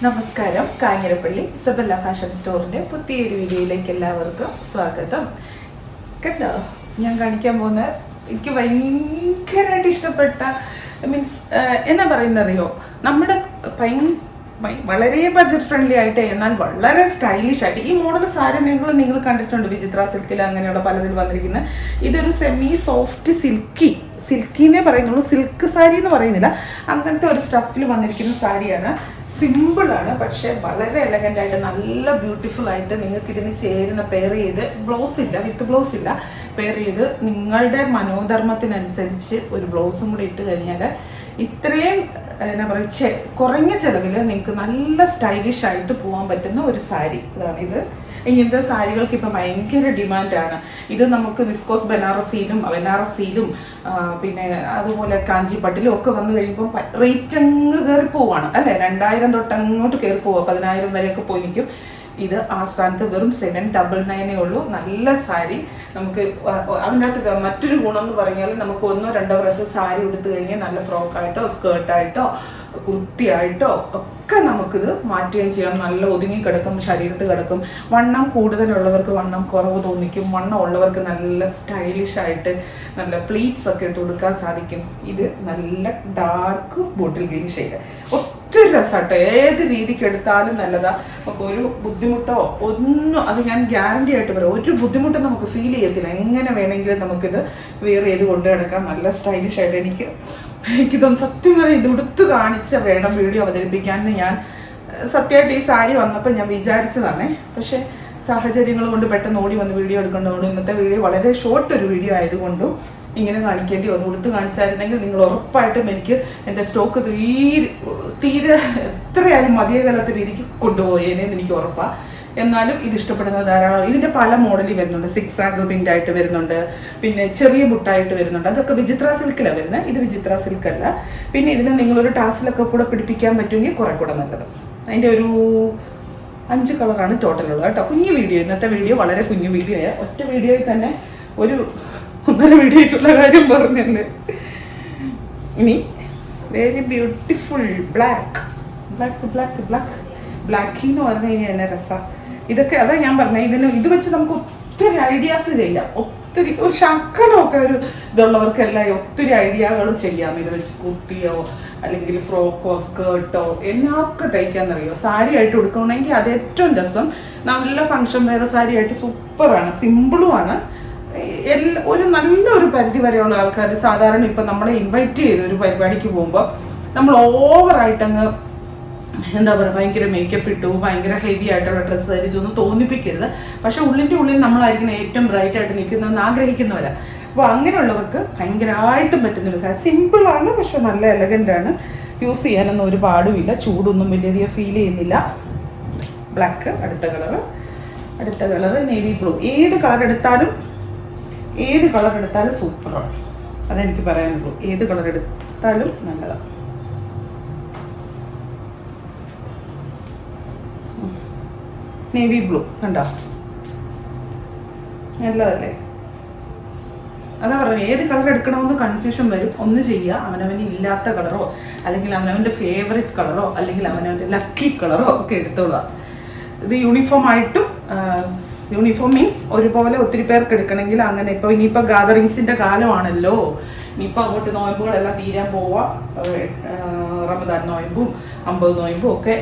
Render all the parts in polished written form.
നമസ്കാരം. Kanjirappally Isabella fashion സ്റ്റോറിൻ്റെ പുതിയൊരു വീഡിയോയിലേക്ക് എല്ലാവർക്കും സ്വാഗതം. കേട്ടോ, ഞാൻ കാണിക്കാൻ പോകുന്ന എനിക്ക് ഭയങ്കരമായിട്ട് ഇഷ്ടപ്പെട്ട മീൻസ് എന്നാ പറയുന്നറിയോ, നമ്മുടെ വളരെ ബഡ്ജറ്റ് ഫ്രണ്ട്ലി ആയിട്ട് എന്നാൽ വളരെ സ്റ്റൈലിഷ് ആയിട്ട് ഈ മോഡൽ സാരി നിങ്ങൾ കണ്ടിട്ടുണ്ട്. വിചിത്ര സിൽക്കിൽ അങ്ങനെയുള്ള പലതിൽ വന്നിരിക്കുന്ന ഇതൊരു സെമി സോഫ്റ്റ് സിൽക്കിന്നേ പറയുന്നുള്ളൂ, സിൽക്ക് സാരി എന്ന് പറയുന്നില്ല. അങ്ങനത്തെ ഒരു സ്റ്റഫിൽ വന്നിരിക്കുന്ന സാരിയാണ്. സിമ്പിളാണ്, പക്ഷേ വളരെ എലഗൻ്റ് ആയിട്ട് നല്ല ബ്യൂട്ടിഫുൾ ആയിട്ട് നിങ്ങൾക്ക് ഇതിന് ചേരുന്ന പെയർ ചെയ്ത് വിത്ത് ബ്ലൗസ് ഇല്ല പെയർ ചെയ്ത് നിങ്ങളുടെ മനോധർമ്മത്തിനനുസരിച്ച് ഒരു ബ്ലൗസും കൂടി ഇട്ട് കഴിഞ്ഞാൽ ഇത്രയും എന്നാ പറയുക കുറഞ്ഞ ചിലവിൽ നിങ്ങൾക്ക് നല്ല സ്റ്റൈലിഷ് ആയിട്ട് പോകാൻ പറ്റുന്ന ഒരു സാരി ഇതാണിത്. ഇങ്ങനത്തെ സാരികൾക്ക് ഇപ്പം ഭയങ്കര ഡിമാൻഡാണ്. ഇത് നമുക്ക് വിസ്കോസ് ബനാറസിയിലും പിന്നെ അതുപോലെ കാഞ്ചിപ്പട്ടിലും ഒക്കെ വന്നു കഴിയുമ്പോൾ റേറ്റ് അങ്ങ് കയറി പോവാണ് അല്ലേ. 2000 തൊട്ട് അങ്ങോട്ട് കയറി പോവുക, 10,000 വരെയൊക്കെ പോയി നിൽക്കും. ഇത് ആ സ്ഥാനത്ത് വെറും 799 ഉള്ളൂ. നല്ല സാരി. നമുക്ക് അതിനകത്ത് മറ്റൊരു ഗുണം എന്ന് പറഞ്ഞാൽ നമുക്ക് 1-2 പ്രാവശ്യം സാരി എടുത്തു കഴിഞ്ഞാൽ നല്ല ഫ്രോക്കായിട്ടോ സ്കേർട്ടായിട്ടോ കുർത്തിയായിട്ടോ ഒക്കെ നമുക്കിത് മാറ്റുകയും ചെയ്യാം. നല്ല ഒതുങ്ങി കിടക്കും, ശരീരത്ത് കിടക്കും. വണ്ണം കൂടുതലുള്ളവർക്ക് വണ്ണം കുറവ് തോന്നിക്കും, വണ്ണം ഉള്ളവർക്ക് നല്ല സ്റ്റൈലിഷ് ആയിട്ട് നല്ല പ്ലീറ്റ്സ് ഒക്കെ ഇട്ട് കൊടുക്കാൻ സാധിക്കും. ഇത് നല്ല ഡാർക്ക് ബോട്ടിൽ ഗ്രീൻ ഷെയ്ഡ്, ഒത്തിരി രസമാട്ടോ. ഏത് രീതിക്ക് എടുത്താലും നല്ലതാ. നമുക്ക് ഒരു ബുദ്ധിമുട്ടോ ഒന്നും, അത് ഞാൻ ഗ്യാരണ്ടി ആയിട്ട് പറയാം, ഒരു ബുദ്ധിമുട്ടും നമുക്ക് ഫീൽ ചെയ്യത്തില്ല. എങ്ങനെ വേണമെങ്കിലും നമുക്കിത് വെയർ ചെയ്ത് കൊണ്ടു കിടക്കാം. നല്ല സ്റ്റൈലിഷ് ആയിട്ട് എനിക്കിതൊന്ന് സത്യം പറയാം, ഇത് ഉടുത്ത് കാണിച്ച വേണം വീഡിയോ അവതരിപ്പിക്കാമെന്ന് ഞാൻ സത്യമായിട്ട് ഈ സാരി വന്നപ്പോൾ ഞാൻ വിചാരിച്ചതാണേ. പക്ഷേ സാഹചര്യങ്ങൾ കൊണ്ട് പെട്ടെന്ന് ഓടി വന്ന് വീഡിയോ എടുക്കേണ്ടതുകൊണ്ട് ഇന്നത്തെ വീഡിയോ വളരെ ഷോർട്ട് ഒരു വീഡിയോ ആയതുകൊണ്ടും ഇങ്ങനെ കാണിക്കേണ്ടി വന്നു. ഉടുത്ത് കാണിച്ചായിരുന്നെങ്കിൽ നിങ്ങൾ ഉറപ്പായിട്ടും എനിക്ക് എൻ്റെ സ്റ്റോക്ക് തീരെ എത്രയായാലും മതിയകാലത്തെ രീതിക്ക് കൊണ്ടുപോയേനെന്ന് എനിക്ക് ഉറപ്പാണ്. എന്നാലും ഇത് ഇഷ്ടപ്പെടുന്ന ധാരാളം. ഇതിൻ്റെ പല മോഡലിൽ വരുന്നുണ്ട്. 6 ആഗ് പ്രിൻ്റ് ആയിട്ട് വരുന്നുണ്ട്, പിന്നെ ചെറിയ ബുട്ടായിട്ട് വരുന്നുണ്ട്. അതൊക്കെ വിചിത്ര സിൽക്കിലാണ് വരുന്നത്. ഇത് വിചിത്ര സിൽക്കല്ല. പിന്നെ ഇതിന് നിങ്ങളൊരു ടാസിലൊക്കെ കൂടെ പിടിപ്പിക്കാൻ പറ്റുമെങ്കിൽ കുറേ കൂടെ നല്ലത്. അതിൻ്റെ ഒരു 5 കളറാണ് ടോട്ടലുള്ളത് കേട്ടോ. കുഞ്ഞു വീഡിയോ, ഇന്നത്തെ വീഡിയോ വളരെ കുഞ്ഞു വീഡിയോ ആയ ഒറ്റ വീഡിയോയിൽ തന്നെ ഒരു 1.5 വീഡിയോ ആയിട്ടുള്ള കാര്യം പറഞ്ഞുണ്ട്. ഇനി വെരി ബ്യൂട്ടിഫുൾ ബ്ലാക്ക് എന്ന് പറഞ്ഞു കഴിഞ്ഞാൽ എന്നെ രസമാണ്. ഇതൊക്കെ അതാ ഞാൻ പറഞ്ഞത്, ഇത് വെച്ച് നമുക്ക് ഒത്തിരി ഐഡിയാസ് ചെയ്യാം. ഒത്തിരി ഒരു ശക്കലമൊക്കെ ഒരു ഇതുള്ളവർക്കെല്ലാം ഒത്തിരി ഐഡിയകൾ ചെയ്യാം. ഇത് വെച്ച് കുർത്തിയോ അല്ലെങ്കിൽ ഫ്രോക്കോ സ്കേർട്ടോ എന്നൊക്കെ തയ്ക്കാന്നറിയോ. സാരി ആയിട്ട് കൊടുക്കണമെങ്കിൽ അത് ഏറ്റവും രസം. നല്ല ഫങ്ഷൻ വെയർ സാരി ആയിട്ട് സൂപ്പറാണ്, സിമ്പിളുമാണ്. ഒരു നല്ലൊരു പരിധി വരെയുള്ള ആൾക്കാർ സാധാരണ ഇപ്പം നമ്മളെ ഇൻവൈറ്റ് ചെയ്ത് ഒരു പരിപാടിക്ക് പോകുമ്പോൾ നമ്മൾ ഓവറായിട്ടങ്ങ് എന്താ പറയുക ഭയങ്കര മേക്കപ്പ് ഇട്ടു ഭയങ്കര ഹെവി ആയിട്ടുള്ള ഡ്രസ്സ് ധരിച്ചൊന്നും തോന്നിപ്പിക്കരുത്. പക്ഷെ ഉള്ളിൽ നമ്മളായിരിക്കും ഏറ്റവും ബ്രൈറ്റ് ആയിട്ട് നിൽക്കുന്നതെന്ന് ആഗ്രഹിക്കുന്നവരാണ്. അപ്പോൾ അങ്ങനെയുള്ളവർക്ക് ഭയങ്കരമായിട്ടും പറ്റുന്നൊരു സാരി. സിമ്പിളാണ്, പക്ഷെ നല്ല എലഗൻ്റാണ്. യൂസ് ചെയ്യാനൊന്നും ഒരു പാടുമില്ല, ചൂടൊന്നും വലിയധികം ഫീൽ ചെയ്യുന്നില്ല. ബ്ലാക്ക്. അടുത്ത കളറ് നേവി ബ്ലൂ. ഏത് കളർ എടുത്താലും സൂപ്പറാണ്, അതെനിക്ക് പറയാനുള്ളൂ. ഏത് കളർ എടുത്താലും നല്ലതാണ്. നേവി ബ്ലൂ കണ്ടോ, നല്ലതല്ലേ? അതാ പറഞ്ഞത്, ഏത് കളർ എടുക്കണമെന്ന് കൺഫ്യൂഷൻ വരും. ഒന്ന് ചെയ്യുക, അവനവന് ഇല്ലാത്ത കളറോ അല്ലെങ്കിൽ അവനവൻ്റെ ഫേവറേറ്റ് കളറോ അല്ലെങ്കിൽ അവനവൻ്റെ ലക്കി കളറോ ഒക്കെ എടുത്തോളുക. ഇത് യൂണിഫോം മീൻസ് ഒരുപോലെ ഒത്തിരി പേർക്ക് എടുക്കണമെങ്കിൽ അങ്ങനെ. ഇനിയിപ്പോൾ ഗാദറിങ്സിൻ്റെ കാലമാണല്ലോ. ഇനിയിപ്പോൾ അങ്ങോട്ട് നോയമ്പുകളെല്ലാം തീരാൻ പോവാം. റമദാൻ നോയമ്പും 50 നോയമ്പും ഒക്കെ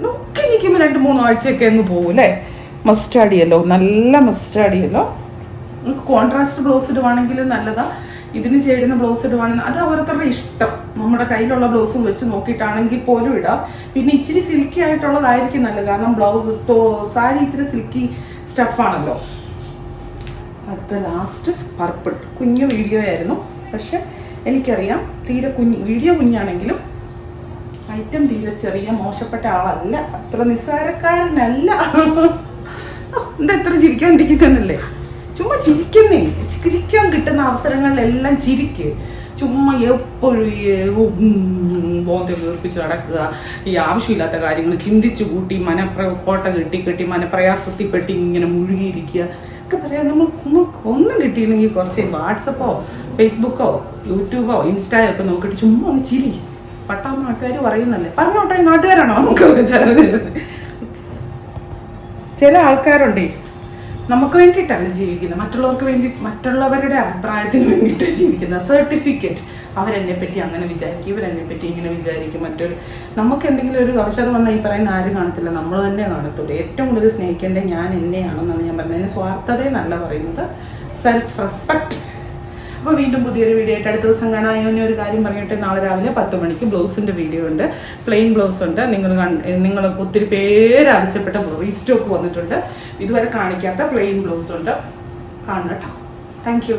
നോക്കി നിൽക്കുമ്പോൾ 2-3 ആഴ്ചയൊക്കെ അങ്ങ് പോകും അല്ലേ. നല്ല മസ്റ്റാടിയല്ലോ. നമുക്ക് കോൺട്രാസ്റ്റ് ബ്ലൗസ് ഇടുവാണെങ്കിൽ നല്ലതാണ്. ഇതിന് ചേരുന്ന ബ്ലൗസ് ഇടുവാണെങ്കിൽ അത് ഓരോരുത്തരുടെ ഇഷ്ടം. നമ്മുടെ കയ്യിലുള്ള ബ്ലൗസ് വെച്ച് നോക്കിയിട്ടാണെങ്കിൽ പോലും ഇടാം. പിന്നെ ഇച്ചിരി സിൽക്കി ആയിട്ടുള്ളതായിരിക്കും നല്ലത്, കാരണം സാരി ഇച്ചിരി സിൽക്കി സ്റ്റഫാണല്ലോ. അടുത്ത ലാസ്റ്റ് പർപ്പിൾ. കുഞ്ഞു വീഡിയോ ആയിരുന്നു, പക്ഷെ എനിക്കറിയാം വീഡിയോ കുഞ്ഞാണെങ്കിലും ഐറ്റം തീരെ ചെറിയ മോശപ്പെട്ട ആളല്ല, അത്ര നിസ്സാരക്കാരനല്ല. എന്താ എത്ര ചിരിക്കാണ്ടിരിക്കുന്നല്ലേ? ചുമ്മാ ചിരിക്കാൻ കിട്ടുന്ന അവസരങ്ങളിലെല്ലാം ചുമ്മാ എപ്പോഴും ബോധം വീർപ്പിച്ച് നടക്കുക, ഈ ആവശ്യമില്ലാത്ത കാര്യങ്ങൾ ചിന്തിച്ചു കൂട്ടി കോട്ട കെട്ടി മനപ്രയാസത്തിൽപ്പെട്ടി ഇങ്ങനെ മുഴുകിയിരിക്കുക ഒക്കെ പറയാം. നമുക്ക് ഒന്നും കിട്ടിയില്ലെങ്കിൽ കുറച്ച് വാട്സപ്പോ ഫേസ്ബുക്കോ യൂട്യൂബോ ഇൻസ്റ്റയോ ഒക്കെ നോക്കിയിട്ട് ചുമ്മാ ചിരി, പട്ടാവുന്ന ആൾക്കാർ പറയുന്നല്ലേ, പറഞ്ഞോട്ടെ, നാട്ടുകാരാണോ നമുക്ക് ചില ആൾക്കാരുണ്ടേ നമുക്ക് വേണ്ടിയിട്ടല്ല ജീവിക്കുന്നത്, മറ്റുള്ളവർക്ക് വേണ്ടി, മറ്റുള്ളവരുടെ അഭിപ്രായത്തിന് വേണ്ടിയിട്ടാണ് ജീവിക്കുന്നത്. സർട്ടിഫിക്കറ്റ്, അവരെന്നെ പറ്റി അങ്ങനെ വിചാരിക്കും, ഇവരെന്നെ പറ്റി ഇങ്ങനെ വിചാരിക്കും, മറ്റൊരു നമുക്ക് എന്തെങ്കിലും ഒരു അവസരം വന്നാൽ ഈ പറയുന്ന ആരും കാണത്തില്ല, നമ്മൾ തന്നെ കാണത്തുള്ളൂ. ഏറ്റവും കൂടുതൽ സ്നേഹിക്കേണ്ടത് ഞാൻ എന്നെയാണെന്നാണ് ഞാൻ പറയുന്നത്. അതിന് സ്വാർത്ഥതയെന്നല്ല പറയുന്നത്, സെൽഫ് റെസ്പെക്റ്റ്. അപ്പോൾ വീണ്ടും പുതിയൊരു വീഡിയോ ആയിട്ട് അടുത്ത ദിവസം കാണാം. ഇനി ഒരു കാര്യം പറഞ്ഞിട്ട്, നാളെ രാവിലെ 10 മണിക്ക് ബ്ലൗസിൻ്റെ വീഡിയോ ഉണ്ട്, പ്ലെയിൻ ബ്ലൗസ് ഉണ്ട്. നിങ്ങൾ ഒത്തിരി പേര് ആവശ്യപ്പെട്ട റീസ്റ്റോക്ക് വന്നിട്ടുണ്ട്, ഇതുവരെ കാണിക്കാത്ത പ്ലെയിൻ ബ്ലൗസ് ഉണ്ട്, കാണണം കേട്ടോ. Thank you.